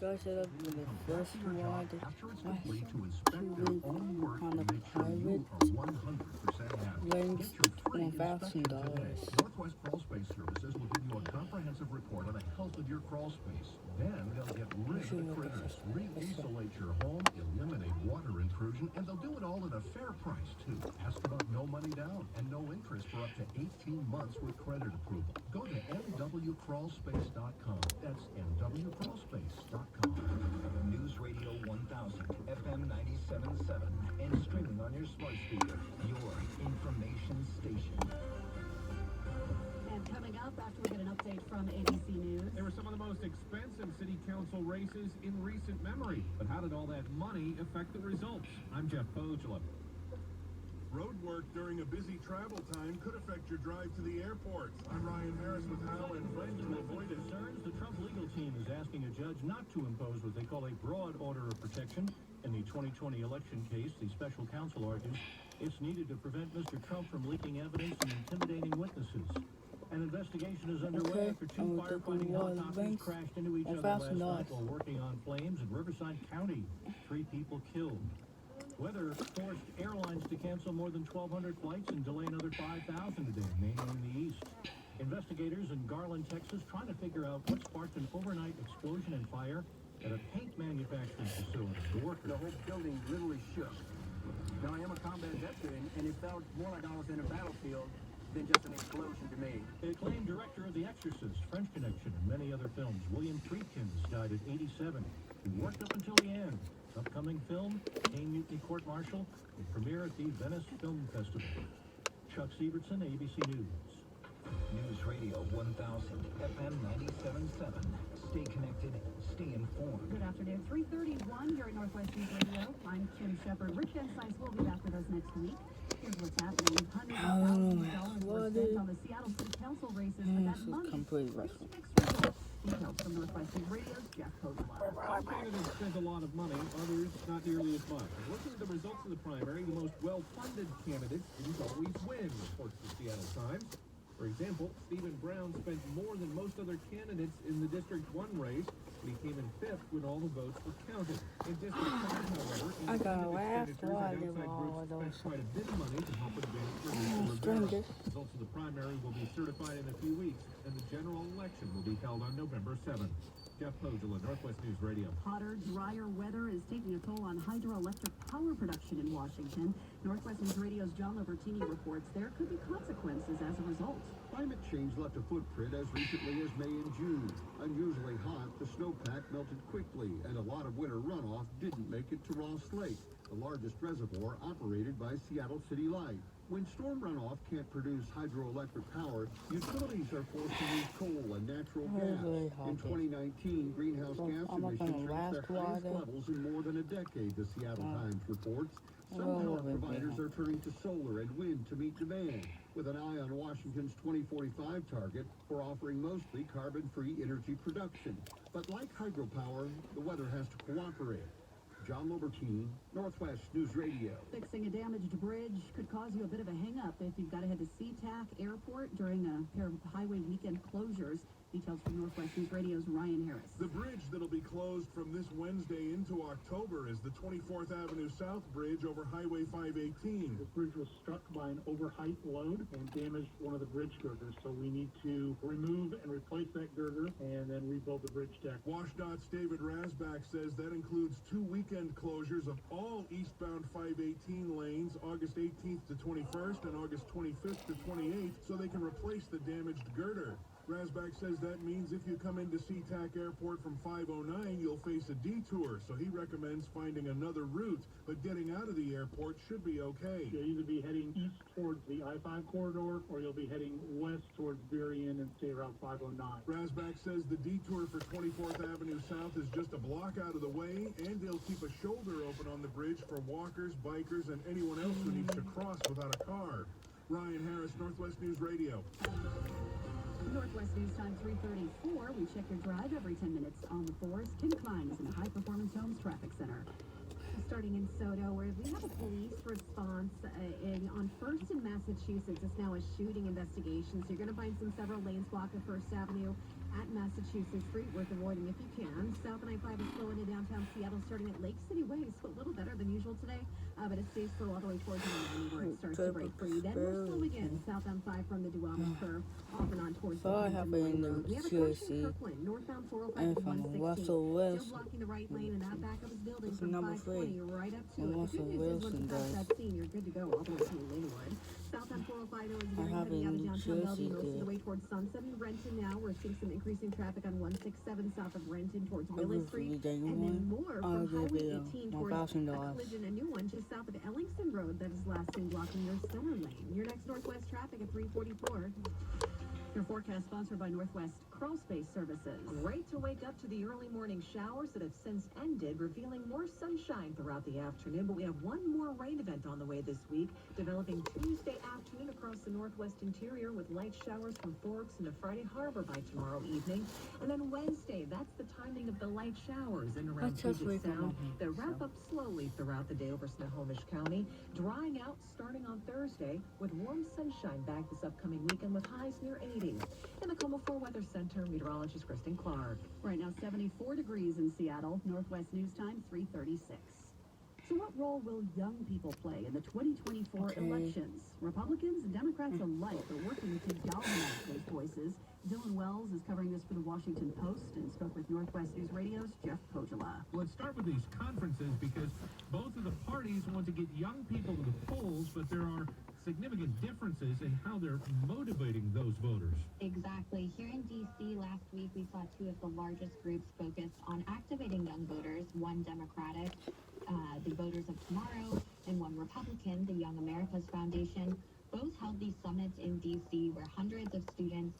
Guys, it up with the first one. After it's complete to inspect their own work on and the make sure you private are 100% happy. ranks Get your free inspection today. $1,000. Northwest Crawl Space Services will give you a comprehensive report on the health of your crawl space. Then they'll get rid of the critters, re-insulate your home, eliminate water intrusion, and they'll do it all at a fair price, too. Ask about no money down and no interest for up to 18 months with credit approval. Go to nwcrawlspace.com. That's nwcrawlspace.com. News Radio 1000, FM 97.7, and streaming on your smart speaker. Your information station. And coming up after we get an update from ABC News. They were some of the most expensive city council races in recent memory. But how did all that money affect the results? I'm Jeff Pogela. Road work during a busy travel time could affect your drive to the airport. I'm Ryan Harris with How and When to avoid it. Concerns, the Trump legal team is asking a judge not to impose what they call a broad order of protection. In the 2020 election case, the special counsel argues it's needed to prevent Mr. Trump from leaking evidence and intimidating witnesses. An investigation is underway after two firefighting helicopters crashed into each other last night while working on flames in Riverside County. 3 people killed. Weather forced airlines to cancel more than 1,200 flights and delay another 5,000 today, mainly in the east. Investigators in Garland, Texas, trying to figure out what sparked an overnight explosion and fire at a paint manufacturing facility. The whole building literally shook. Now, I am a combat veteran, and it felt more like I was in a battlefield than just an explosion to me. The acclaimed director of The Exorcist, French Connection, and many other films, William Friedkins, died at 87. He worked up until the end. Upcoming film, Kane Mutiny Court Martial, will premiere at the Venice Film Festival. Chuck Sievertson, ABC News. News Radio 1000, FM 97.7. Stay connected, stay informed. Good afternoon. 3:31 here at Northwest News Radio. I'm Kim Shepard. Rich Ensigns will be back with us next week. Here's what's happening. Hundreds of thousands of dollars were spent on the Seattle City Council races, but that money complete mixed results. Details from Northwest News Radio's Jeff Pogela. Some candidates spent a lot of money, others not nearly as much. Looking at the results of the primary, the most well-funded candidates didn't always win, reports the Seattle Times. For example, Stephen Brown spent more than most other candidates in the District 1 race, but he came in 5th when all the votes were counted. In District 5, however, I gotta laugh expenditures while I and give outside all of groups spent those. quite a bit of money to help advance the race to Rivera. Results of the primary will be certified in a few weeks, and the general election will be held on November 7th. Jeff Pogela, Northwest News Radio. Hotter, drier weather is taking a toll on hydroelectric power production in Washington. Northwest News Radio's John Lobertini reports there could be consequences as a result. Climate change left a footprint as recently as May and June. Unusually hot, the snowpack melted quickly, and a lot of winter runoff didn't make it to Ross Lake, the largest reservoir operated by Seattle City Light. When storm runoff can't produce hydroelectric power, utilities are forced to use coal and natural gas. In 2019, greenhouse gas emissions reached their highest levels in more than a decade, the Seattle Times reports. Some power providers are turning to solar and wind to meet demand, with an eye on Washington's 2045 target for offering mostly carbon-free energy production. But like hydropower, the weather has to cooperate. John Lobertini, Northwest News Radio. Fixing a damaged bridge could cause you a bit of a hang-up if you've got to head to SeaTac Airport during a pair of highway weekend closures. Details from Northwest News Radio's Ryan Harris. The bridge that'll be closed from this Wednesday into October is the 24th Avenue South Bridge over Highway 518. The bridge was struck by an overheight load and damaged one of the bridge girders, so we need to remove and replace that girder and then rebuild the bridge deck. WashDOT's David Rasbach says that includes 2 weekend closures of all eastbound 518 lanes, August 18th to 21st and August 25th to 28th, so they can replace the damaged girder. Rasbach says that means if you come into SeaTac Airport from 509, you'll face a detour, so he recommends finding another route, but getting out of the airport should be okay. You'll either be heading east towards the I-5 corridor, or you'll be heading west towards Berrien and stay around 509. Rasbach says the detour for 24th Avenue South is just a block out of the way, and they'll keep a shoulder open on the bridge for walkers, bikers, and anyone else who needs to cross without a car. Ryan Harris, Northwest News Radio. Northwest News Time 3:34. We check your drive every 10 minutes on the 4s. Kim Klein is in the High Performance Homes Traffic Center. starting in Soto, where we have a police response on First in Massachusetts. It's now a shooting investigation, so you're going to find several lanes blocked at First Avenue at Massachusetts Street, worth avoiding if you can. South and I-5 is slow into downtown Seattle, starting at Lake City Way, so a little better than usual today, but it stays slow all the way towards the where it starts to break free. Then we're slow again, south on 5 from the Duwamish curve, off and on towards the Road. We have a caution in Kirkland, northbound 405 to 116. Still blocking the right lane, and that backup is building from 520 right up to it. The good news is once you pass that scene, you're good to go all the way to Linwood. South on 405, though, is very heavy out of downtown Bellevue, most of the way towards Sunset and Renton now. We're seeing some increasing traffic on 167 south of Renton towards Willis Street, and then more from Highway 18 towards a collision, a new one just south of Ellingston Road that is last seen blocking your center lane. Your next northwest traffic at 344. Your forecast sponsored by Northwest Crawl Space Services. Great to wake up to the early morning showers that have since ended, revealing more sunshine throughout the afternoon. But we have one more rain event on the way this week, developing Tuesday afternoon across the northwest interior with light showers from Forks into Friday Harbor by tomorrow evening. And then Wednesday, that's the timing of the light showers in around Puget Sound that wrap up slowly throughout the day over Snohomish County, drying out starting on Thursday with warm sunshine back this upcoming weekend with highs near 80. In the KOMO 4 Weather Center, meteorologist Kristen Clark. Right now, 74 degrees in Seattle. Northwest News Time, 3:36. So what role will young people play in the 2024 elections? Republicans and Democrats alike are working to galvanize those voices. Dylan Wells is covering this for the Washington Post and spoke with Northwest News Radio's Jeff Pojola. Let's start with these conferences because both of the parties want to get young people to the polls, but there are significant differences in how they're motivating those voters. Exactly. Here in D.C. last week, we saw two of the largest groups focused on activating young voters, one Democratic, the Voters of Tomorrow, and one Republican, the Young America's Foundation. Both held these summits in D.C. where hundreds of students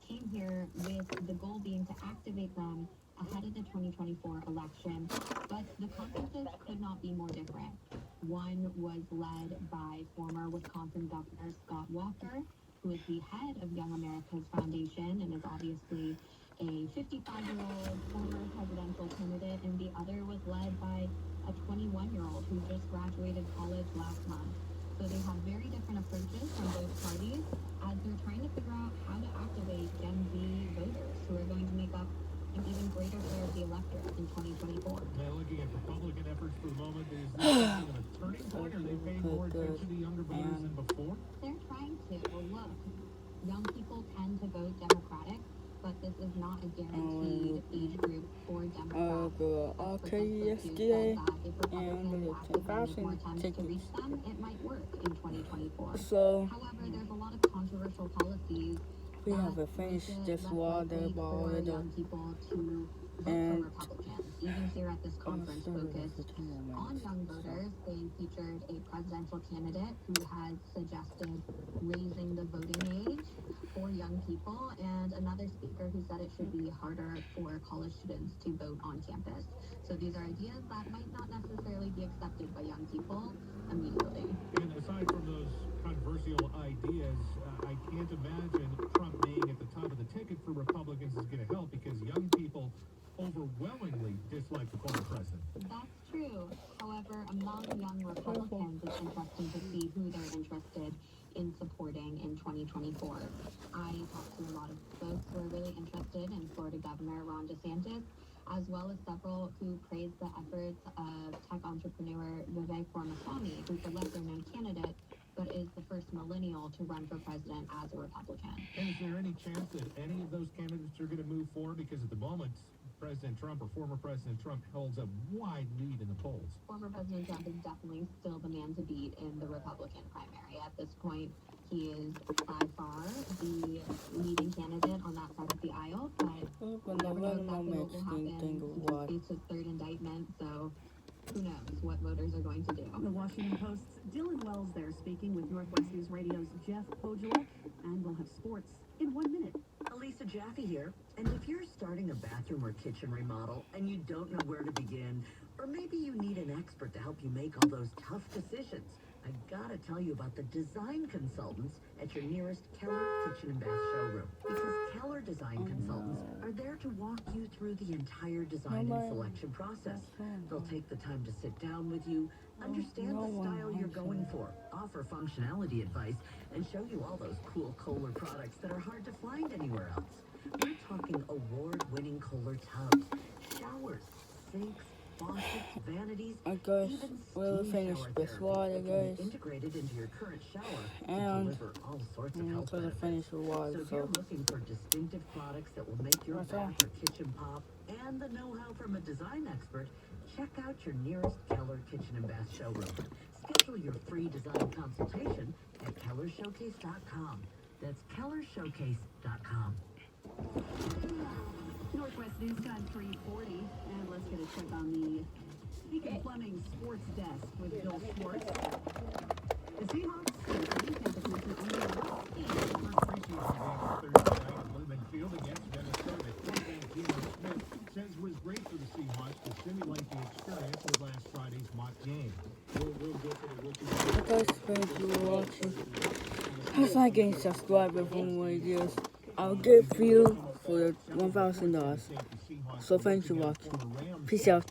came here with the goal being to activate them ahead of the 2024 election. But the conferences could not be more different. One was led by former Wisconsin Governor Scott Walker, who is the head of Young America's Foundation and is obviously a 55-year-old former presidential candidate, and the other was led by a 21-year-old who just graduated college last month. So they have very different approaches from both parties as they're trying to figure out how to activate Gen Z voters who are going to make up an even greater share of the electorate in 2024. Now, looking at Republican efforts for the moment, is this kind of a turning point? Are they paying more attention to younger voters than before? They're trying to. Well, look, young people tend to vote Democratic, but this is not a guaranteed age group for Democrats. yesterday, and the 10,000 to reach them, it might work in 2024. So, however, there's a lot of controversial policies. We haven't finished this water bottle, and Republicans. Even here at this conference focused on young voters, they featured a presidential candidate who has suggested raising the voting age for young people, and another speaker who said it should be harder for college students to vote on campus. So these are ideas that might not necessarily be accepted by young people immediately. And aside from those controversial ideas, I can't imagine Trump being at the top of the ticket for Republicans is going to help because young people overwhelmingly dislike the former president. That's true. However, among young Republicans, it's interesting to see who they're interested in supporting in 2024. I talked to a lot of folks who are really interested in Florida Governor Ron DeSantis, as well as several who praised the efforts of tech entrepreneur Vivek Ramaswamy, who's a lesser-known candidate, but is the first millennial to run for president as a Republican. And is there any chance that any of those candidates are going to move forward? Because at the moment, President Trump or former President Trump holds a wide lead in the polls. Former President Trump is definitely still the man to beat in the Republican primary. At this point, he is by far the leading candidate on that side of the aisle, but we never know exactly what will happen. He faces his third indictment, so who knows what voters are going to do. The Washington Post's Dylan Wells there speaking with Northwest News Radio's Jeff Pojola, and we'll have sports in 1 minute. Elisa Jaffe here, and if you're starting a bathroom or kitchen remodel and you don't know where to begin, or maybe you need an expert to help you make all those tough decisions, I gotta tell you about the design consultants at your nearest Keller Kitchen and Bath showroom. Because Keller Design Consultants are there to walk you through the entire design and selection process. They'll take the time to sit down with you, understand the style you're going for, offer functionality advice, and show you all those cool Kohler products that are hard to find anywhere else. We're talking award-winning Kohler tubs, showers, sinks, faucets, vanities, I guess even we'll steam finish shower this therapy water, that can guys. be integrated into your current shower to And deliver all sorts of I'm health gonna benefits. finish the water, So if so you're looking for distinctive products that will make your What's bath that? or kitchen pop and the know-how from a design expert, check out your nearest Keller Kitchen and Bath showroom. Schedule your free design consultation at kellershowcase.com. That's kellershowcase.com. Northwest News Time 340, and let's get a check on the Beacon Plumbing Sports Desk with Bill Schwartz. The Seahawks take the defensive position on the last game. First preseason game Thursday night at Lumen Field against Minnesota. Quarterback Geno Smith says it was great for the Seahawks to simulate the experience of last Friday's mock game. We'll go for the rookie. guys, thank you for watching. Please like and subscribe for more videos. I'll give you for $1,000. So thanks for watching. Peace out.